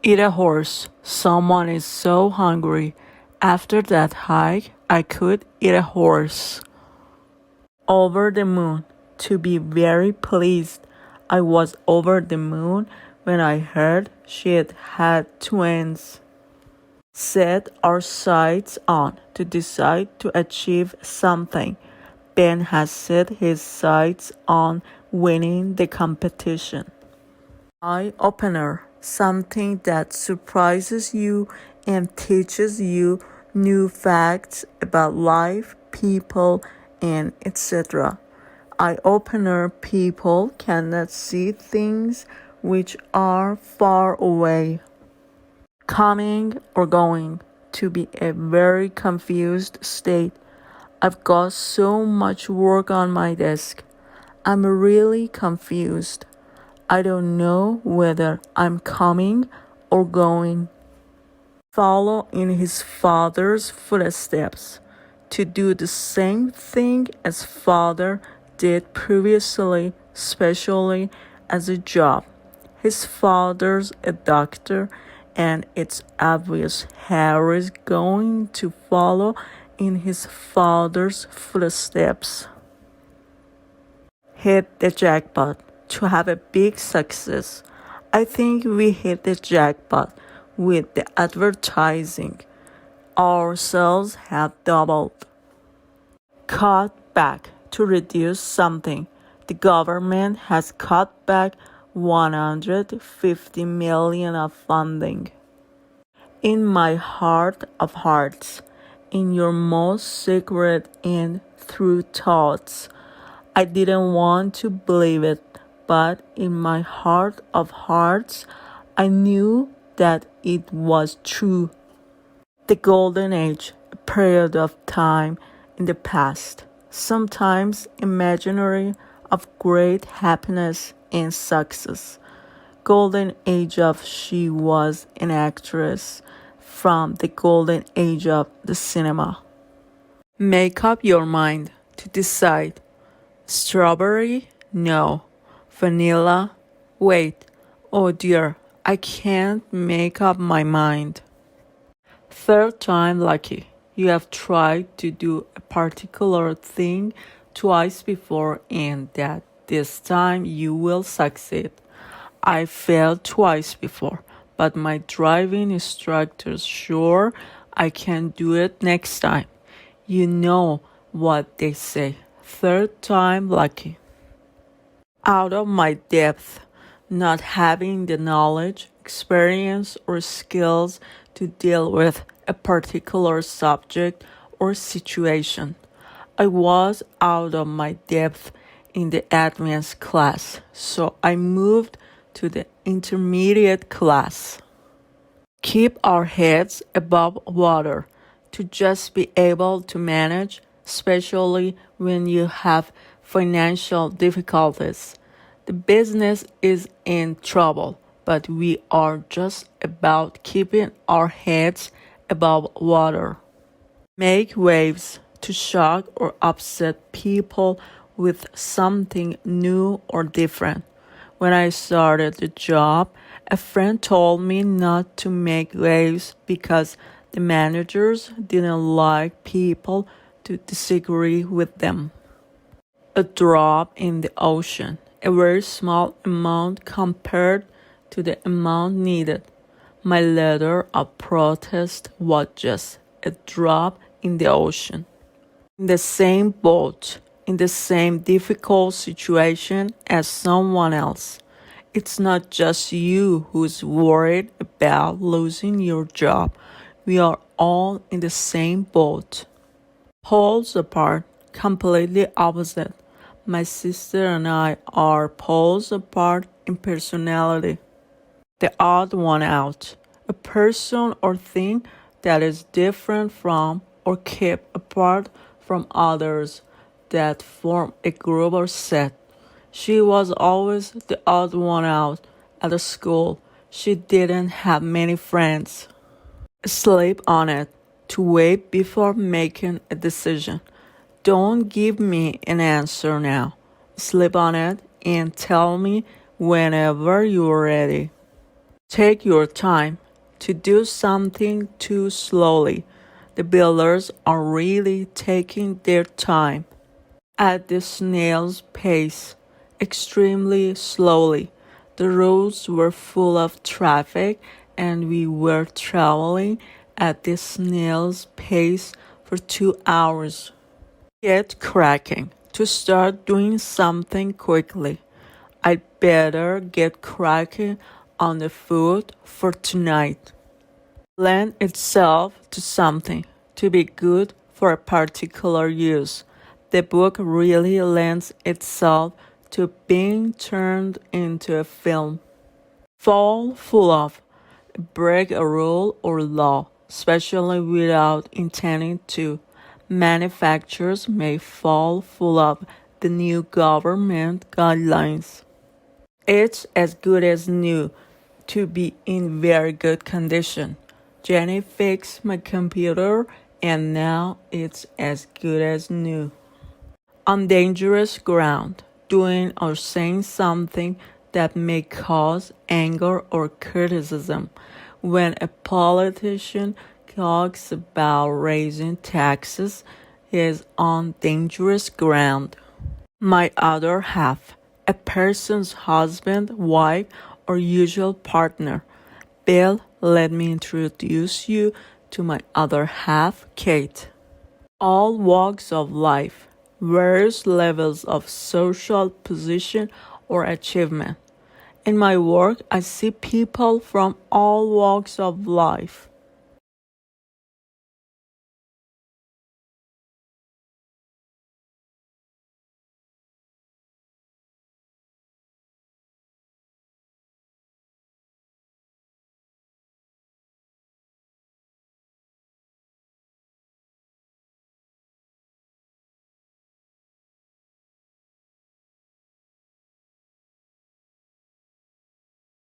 Eat a horse. Someone is so hungry. After that hike, I could eat a horse. Over the moon. To be very pleased. I was over the moon when I heard she'd had twins. Set our sights on to decide to achieve something. Ben has set his sights on winning the competition. Eye opener, something that surprises you and teaches you new facts about life, people, and etc. Eye opener people cannot see things which are far away. Coming or going, to be a very confused state. I've got so much work on my desk. I'm really confused. I don't know whether I'm coming or going. Follow in his father's footsteps. To do the same thing as father did previously, especially as a job. His father's a doctor, and it's obvious Harry's going to follow in his father's footsteps. Hit the jackpot. To have a big success. I think we hit the jackpot with the advertising. Our sales have doubled. Cut back. To reduce something. The government has cut back 150 million of funding. In my heart of hearts, in your most secret and true thoughts, I didn't want to believe it, but in my heart of hearts, I knew that it was true. The golden age, a period of time in the past, sometimes imaginary, of great happiness and success. Golden age of she was an actress from the golden age of the cinema. Make up your mind to decide. Strawberry? No. Vanilla? Wait. Oh dear, I can't make up my mind. Third time lucky. You have tried to do a particular thing twice before and that this time you will succeed. I failed twice before, but my driving instructor's sure I can do it next time. You know what they say. Third time lucky. Out of my depth, not having the knowledge, experience, or skills to deal with a particular subject or situation. I was out of my depth in the advanced class, so I moved to the intermediate class. Keep our heads above water to just be able to manage, especially when you have financial difficulties. The business is in trouble, but we are just about keeping our heads above water. Make waves to shock or upset people with something new or different. When I started the job, a friend told me not to make waves because the managers didn't like people to disagree with them. A drop in the ocean, a very small amount compared to the amount needed. My letter of protest was just a drop in the ocean. In the same boat, in the same difficult situation as someone else. It's not just you who's worried about losing your job. We are all in the same boat. Poles apart, completely opposite. My sister and I are poles apart in personality. The odd one out. A person or thing that is different from or kept apart from others that form a group or set. She was always the odd one out at the school. She didn't have many friends. Sleep on it. To wait before making a decision. Don't give me an answer now. Sleep on it and tell me whenever you're ready. Take your time. To do something too slowly. The builders are really taking their time. At the snail's pace, extremely slowly. The roads were full of traffic and we were traveling at the snail's pace for 2 hours. Get cracking. To start doing something quickly. I'd better get cracking on the food for tonight. Lend itself to something, to be good for a particular use. The book really lends itself to being turned into a film. Fall full of. Break a rule or law, especially without intending to. Manufacturers may fall full of the new government guidelines. It's as good as new, to be in very good condition. Jenny fixed my computer and now it's as good as new. On dangerous ground, doing or saying something that may cause anger or criticism. When a politician talks about raising taxes, he is on dangerous ground. My other half, a person's husband, wife, or usual partner. Bill, let me introduce you to my other half, Kate. All walks of life, various levels of social position or achievement. In my work, I see people from all walks of life.